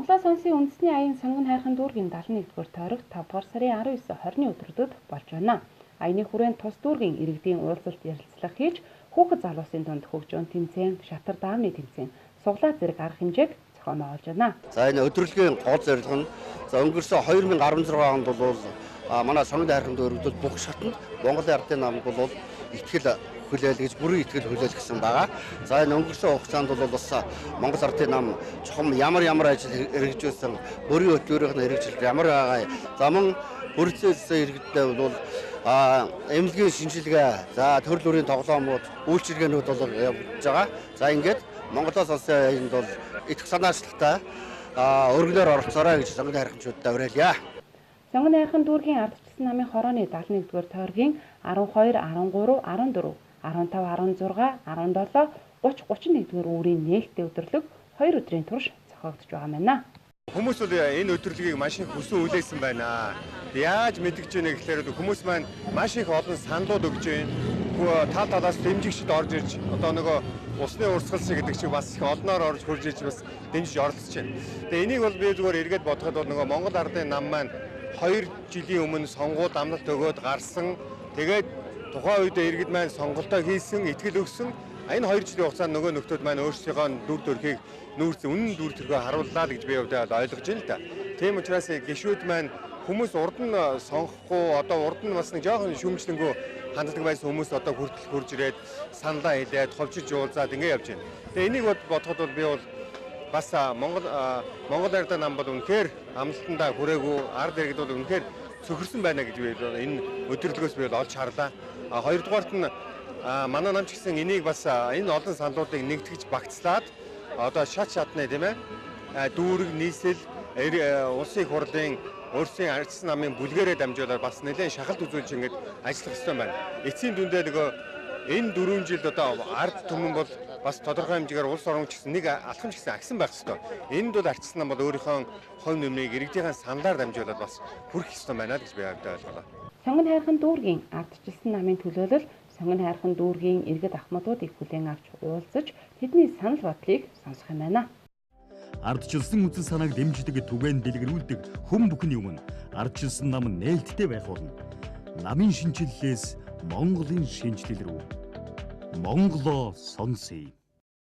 Монголоо сонсын үндэсний аян сонгон хайрхан дүүргийн 71-р тойрог 5 дугаар сарын 19-20-ны өдрүүдэд болж байна. Аяны хүрээнд тус дүүргийн иргэдийн уулзалт ярилцлага хийж хүүхэд залуусын дунд хөгжөөн тэмцээн, шатар даавны тэмцээн, суглаа зэрэг арга хэмжээг зохиомжуулж байна. За энэ өдрөлгийн гол зорилго нь өнгөрсөн 2016 онд бол манай сонгон хайрхан дүүргүүд бүх шатнд Монголын ардын намд бол ихтгэл хүлээл гэж бүрэн ихтгэл хүлээл гэсэн байгаа. За энэ өнгөрсөн хугацаанд бол бас Монгол ардын нам чухам ямар ажил хэрэгжүүлсэн, бүрийн хөтөлбөрийн хэрэгжил ямар байгаа. За мөн бүрэлдэхүүн иргэдтэй бол эмнэлгийн шинжилгээ, за төрөл бүрийн тоглоомууд, үйлчилгээнүүд бол явж байгаа. За ингээд Монголоос олсон аянд бол идэх санаачлагтай өргөнөөр оролцоорой гэж сонгон хайрхамчуудад уриалъя. Сонгон хайрхан дүүргийн ардчилсан намын хорооны 71-р тойргийн 12, 13, 14, 15, 16, 17, 30, 31-р үүрийн нээлттэй өдөрлөг 2 өдрийн турш зохиогдож байгаа байна. Хүмүүс бол энэ өдөрлөгийг маш их хүсэн хүлээсэн байна. Яаж мэдгэж байна гэхээр хүмүүс маань маш их олон саналууд өгж байна. Тал талаас дэмжигчд орж ирж одоо нөгөө усны урсгалч гэдэг шиг бас их олноор орж хурж иж бас дэмжиж оролцож байна. Тэгээ энийг бол би зүгээр эргээд бодоход бол нөгөө Монгол ардын нам маань 2 жилийн өмнө сонгуульд амлалт өгөөд гарсан. Тэгээд тухайн үед иргэд маань сонголтоо хийсэн, итгэл өгсөн. Энэ 2 жилийн хугацаанд нөгөө нөхдүүд маань өөрсдийнхөө дүр төрхийг үнэн дүр төрхөө харууллаа гэж би өөртөө ойлгож байна л да. Тийм учраас гишүүд маань хүмүүс урд нь сонгохгүй одоо урд нь бас нэг жоохон шүмжлэнгөө ханддаг байсан хүмүүс одоо хүртэл хурж ирээд саналаа хэлээд ховчиж уулзаад ингэ явж байна. Тэгээ энийг бодоход бол би бол бас Монгол ардын нам бол үнэхээр амлалтандаа хүрээгүй, ард иргэд бол үнэхээр цөхөрсөн байна гэж би энэ өдөрлөгөөс би олж харлаа. Хоёрдугаарт нь манай нам ч гэсэн энийг бас энэ олон саналуудыг нэгтгэж багцлаад одоо шатны тийм ээ дүүрэг нийслэл улсын их хурлын өөрсдийн ардчилсан намын бүлгээрээ дамжуулаад бас нэлээд шахалт үзүүлж ингэж ажиллах хэрэгтэй байна. Эцсийн дүндээ нөгөө энэ 4 жилд одоо ард түмэн бол бас тодорхой хэмжээгээр улс орон ч гэсэн нэг алхам ч гэсэн агсан байх ёстой. Энд бол ардчилсан нам бол өөрийнхөө хувь нэмрийг иргэдийн саналаар дамжуулаад бас хүрэх ёстой байна гэж би ойлголоо. Сонгон хайрхан дүүргийн ардчилсан намын төлөөлөл сонгон хайрхан дүүргийн иргэд ахмадуудыг хүлээн авч уулзаж тэдний санал бодлыг сонсох юм байна. Ардчилсан үзэл санааг дэмждэг түгээн дэлгэрүүлдэг хүн бүхний өмнө ардчилсан нам нээлттэй байх болно. Намын шинжиллээс Монголын шинжилэл рүү Монголоо сонсъё.